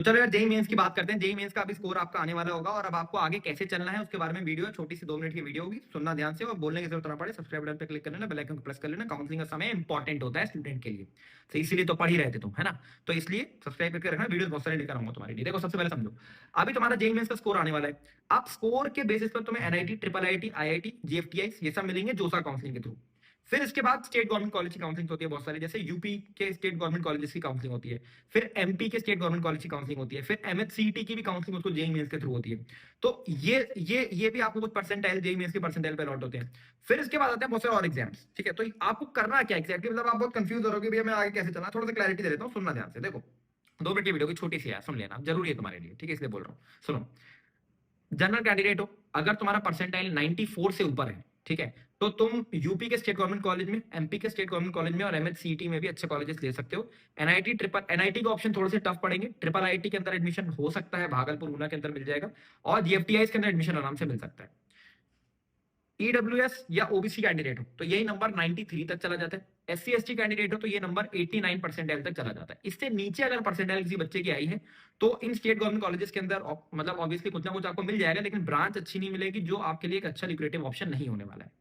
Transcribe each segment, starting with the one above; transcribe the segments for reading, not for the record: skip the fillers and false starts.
तो चलो यार जेई मेंस की बात करते हैं। जेई मेंस का अभी स्कोर आपका आने वाला होगा और अब आपको आगे कैसे चलना है उसके बारे में वीडियो है, छोटी सी 2 मिनट की वीडियो होगी, सुनना ध्यान से और बोलने की जरूरत ना पड़े सब्सक्राइब बटन पे क्लिक कर लेना, बेल आइकन को प्रेस कर लेना। काउंसलिंग का समय इंपॉर्टेंट होता है स्टूडेंट के लिए, तो इसीलिए तो पढ़ ही रहे थे तुम, है ना। तो इसलिए सब्सक्राइब करके रखना, वीडियो बहुत सारे लेकर आऊंगा तुम्हारे लिए। देखो सबसे पहले समझो, अभी तुम्हारा जेई मेंस का स्कोर आने वाला है। अब स्कोर के बेसिस पर तुम्हें NIT, triple IT, IIT, GFTI ये सब मिलेंगे जोसा काउंसलिंग के थ्रू। फिर इसके बाद स्टेट गवर्नमेंट कॉलेज की काउंसलिंग होती है बहुत सारी, जैसे यूपी के स्टेट गवर्नमेंट कॉलेजेस की काउंसलिंग होती है, फिर एमपी के स्टेट गवर्नमेंट कॉलेज की काउंसलिंग होती है, फिर एमएचसीईटी की भी काउंसलिंग उसको जेईई मेंस के थ्रू होती है। तो ये भी आपको कुछ परसेंटाइल जेईई मेंस के परसेंटाइल पे अलॉट होते हैं। फिर इसके बाद आते हैं बहुत सारे और एग्जाम्स, ठीक है। तो आपको करना क्या एक्जैक्टली, मतलब आप बहुत कंफ्यूज हो रहे हो भैया मैं आगे कैसे चलना, थोड़ा सा क्लैरिटी दे देता हूँ, सुनना ध्यान से। देखो 2 मिनट की वीडियो की छोटी सी है, सुन लेना, जरूरी है तुम्हारे लिए, ठीक है, इसलिए बोल रहा हूँ। सुनो, जनरल कैंडिडेट हो, अगर तुम्हारा परसेंटाइल 94 से ऊपर है, ठीक है, तो तुम यूपी के स्टेट गवर्नमेंट कॉलेज में, एमपी के स्टेट गवर्नमेंट कॉलेज में और एमएचसीईटी में भी अच्छे कॉलेजेस ले सकते हो। एनआईटी, ट्रिपल एनआईटी का ऑप्शन थोड़े से टफ पड़ेंगे, ट्रिपल आईटी के अंदर एडमिशन हो सकता है, भागलपुर ऊना के अंदर मिल जाएगा, और जीएफटीआई के अंदर एडमिशन आराम से मिल सकता है। ईडब्ल्यूएस या ओबीसी कैंडिडेट हो तो यही नंबर 93 तक चला जाता है। एससी एसटी कैंडिडेट हो तो ये नंबर 89 परसेंटाइल तक चला जाता है। इससे नीचे अगर परसेंटाइल किसी बच्चे की आई है तो इन स्टेट गवर्नमेंट कॉलेजेस के अंदर मतलब ऑब्वियसली कुछ ना कुछ आपको मिल जाएगा, लेकिन ब्रांच अच्छी नहीं मिलेगी, जो आपके लिए एक अच्छा लिक्रेटिव ऑप्शन नहीं होने वाला है।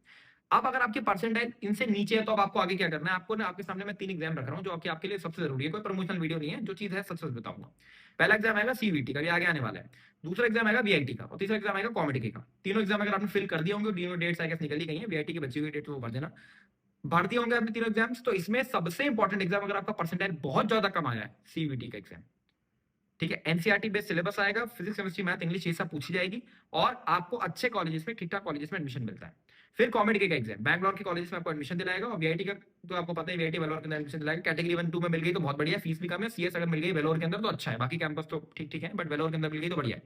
अब अगर आपकी परसेंटाइल इनसे नीचे है तो अब आपको आगे क्या करना है, आपको ना, आपके सामने मैं 3 एग्जाम रख रहा हूँ जो आपके लिए सबसे जरूरी है, कोई प्रमोशनल वीडियो नहीं है, जो चीज है सच सच बताऊंगा। पहला एग्जाम आएगा सीवीटी का, ये आगे आने वाला है। दूसरा एग्जाम आएगा वीआईटी का और तीसरा एग्जाम आएगा कॉमेडी का। तीनों एग्जाम अगर आपने फिल कर दिए होंगे, तीनों डेट्स आई गेस निकल ही गई है, वीआईटी की बची हुई डेट तो वो भर देना, भर दिए होंगे आपने तीनों एग्जाम्स। तो इसमें सबसे इंपॉर्टेंट एग्जाम अगर आपका परसेंटाइल बहुत ज्यादा कम आया है, सीवीटी का एग्जाम, ठीक है। एनसीईआरटी बेस्ड सिलेबस आएगा, फिजिक्स केमिस्ट्री मैथ इंग्लिश ये सब पूछी जाएगी और आपको अच्छे कॉलेजेस में, ठीक ठाक कॉलेजेस में एडमिशन मिलता है। फिर कॉमेडी का एग्जाम बैंगलोर के कॉलेज में आपको एडमिशन दिलाएगा, और वीआईटी का तो आपको पता है, वीआईटी वेलोर के अंदर एडमिशन दिलाएगा। कैटेगरी 1 2 में मिल गई तो बहुत बढ़िया, फीस भी कम है। सीएस अगर मिल गई वेलोर के अंदर तो अच्छा है, बाकी कैंपस तो ठीक ठीक है, बट वेलोर के अंदर मिल गई तो बढ़िया है।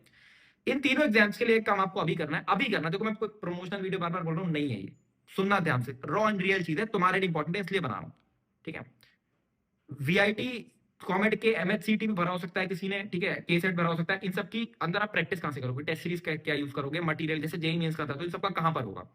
इन तीनों एग्जाम्स के लिए एक काम आपको अभी करना है, अभी करना है। देखो मैं कोई प्रमोशनल वीडियो बार बार बोल रहा हूँ नहीं है ये, सुनना ध्यान से, रॉ एंड रियल चीज है, तुम्हारे लिए इंपॉर्टेंट है इसलिए बना रहा हूँ, ठीक है। वीआईटी, कॉमेड के, एमएचसीटी भी भरा हो सकता है किसी ने, ठीक है, के सेट भरा हो सकता है। इन सब की अंदर आप प्रैक्टिस कहां से करोगे, टेस्ट सीरीज का क्या यूज करोगे, मटेरियल जैसे जेई मेंस का था तो इन सबका कहां पर होगा।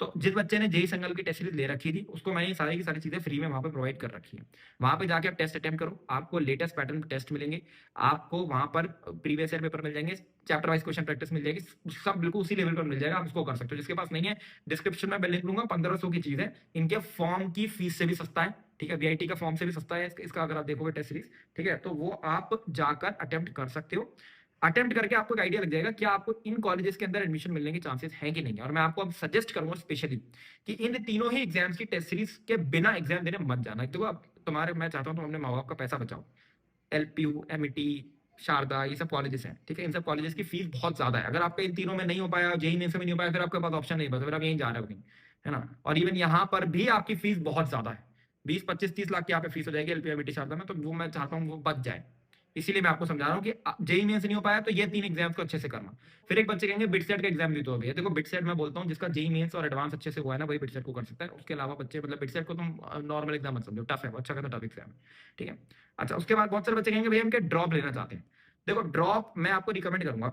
तो जिस बच्चे ने जेई संगल की टेस्ट सीरीज ले रखी थी उसको मैंने सारी की सारी चीजें फ्री में वहां पे प्रोवाइड कर रखी है। वहां पे जाके आप टेस्ट अटेम्प्ट करो, आपको लेटेस्ट पैटर्न टेस्ट मिलेंगे, आपको वहां पर प्रीवियस ईयर पेपर मिल जाएंगे, चैप्टर वाइज क्वेश्चन प्रैक्टिस मिल जाएगी, सब बिल्कुल उसी लेवल पर मिल जाएगा, आप उसको कर सकते हो। जिसके पास नहीं है डिस्क्रिप्शन में मैं लिंक दूंगा, 1500 की चीज है, इनके फॉर्म की फीस से भी सस्ता है, ठीक है, वीआईटी का फॉर्म से भी सस्ता है इसका अगर आप देखोगे टेस्ट सीरीज, ठीक है। तो वो आप जाकर अटेम्प्ट कर सकते हो। अटेम्प्ट करके आपको एक आइडिया लग जाएगा कि आपको इन कॉलेजेस के अंदर एडमिशन मिलने के चांसेस हैं कि नहीं है। और मैं आपको अब सजेस्ट करूंगा स्पेशली कि इन तीनों ही एग्जाम्स की टेस्ट सीरीज के बिना एग्जाम देने मत जाना। देखो अब तुम्हारे, मैं चाहता हूँ तुम अपने माँ बाप का पैसा बचाओ। एलपीयू, एमईटी, शारदा ये सब कॉलेजेस हैं, ठीक है, इन सब कॉलेजेस की फीस बहुत ज्यादा है। अगर आपका इन तीनों में नहीं हो पाया, जेई मेंस में नहीं हो पाया, फिर आपके पास ऑप्शन नहीं बचा, फिर आप यहीं जा रहे हो कहीं, है ना। और इवन यहाँ पर भी आपकी फीस बहुत ज्यादा है, 20 25 30 लाख की यहाँ पे फीस हो जाएगी एलपीयू एमईटी शारदा में, तो वो मैं चाहता हूँ वो बच जाए। इसीलिए मैं आपको समझा रहा हूँ कि जेई मेंस नहीं हो पाया तो ये 3 एग्जाम्स को अच्छे से करना। फिर एक बच्चे कहेंगे बिटसेट का एग्जाम भी तो अभी है, देखो बिटसेट मैं बोलता हूँ जिसका जेई मेंस और एडवांस अच्छे से हुआ है ना वही बिटसेट को कर सकता है। उसके अलावा बच्चे, मतलब बिटसेट को तुम नॉर्मल एग्जाम मत समझो, टफ है, अच्छा खासा टफ एग्जाम है, ठीक है। अच्छा, उसके बाद बहुत सारे बच्चे कहेंगे भैया हम क्या ड्रॉप लेना चाहते हैं। देखो ड्रॉप मैं आपको रिकमेंड करूंगा,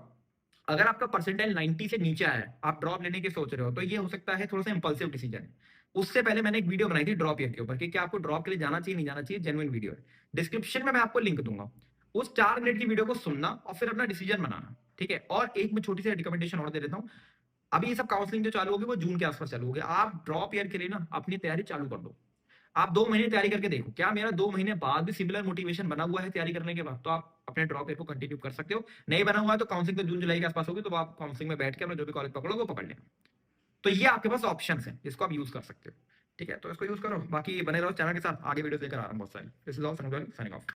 अगर आपका परसेंटाइल 90 से नीचे आया है, आप ड्रॉप लेने की सोच रहे हो, तो ये हो सकता है थोड़ा सा इंपल्सिव डिसीजन है। उससे पहले मैंने एक वीडियो बनाई थी ड्रॉप ईयर के ऊपर कि क्या आपको ड्रॉप के लिए जाना चाहिए नहीं जाना चाहिए, जेन्युइन वीडियो है, डिस्क्रिप्शन में मैं आपको लिंक दूंगा। उस 4 मिनट की वीडियो को सुनना और फिर अपना डिसीजन बनाना, ठीक है। और एक मैं छोटी सी रिकमेंडेशन और दे देता हूँ, अभी ये सब काउंसलिंग जो चालू होगी वो जून के आसपास चालू होगी, आप ड्रॉप ईयर के लिए ना अपनी तैयारी चालू कर दो। आप 2 महीने तैयारी करके देखो, क्या मेरा 2 महीने बाद भी सिमिलर मोटिवेशन बना हुआ है तैयारी करने के बाद, तो आप अपने ड्रॉप ईयर को कंटिन्यू कर सकते हो। नहीं बना हुआ है तो काउंसलिंग तो जून जुलाई के आसपास होगी, तो आप काउंसलिंग में बैठ के अपना जो भी कॉलेज पकड़ोगे वो पकड़ लेना। तो ये आपके पास ऑप्शन है जिसको आप यूज कर सकते हो, ठीक है। तो इसको यूज करो, बाकी बने रहो चैनल के साथ, आगे वीडियो लेकर आ रहा हूँ बहुत सारी। This is all, signing off.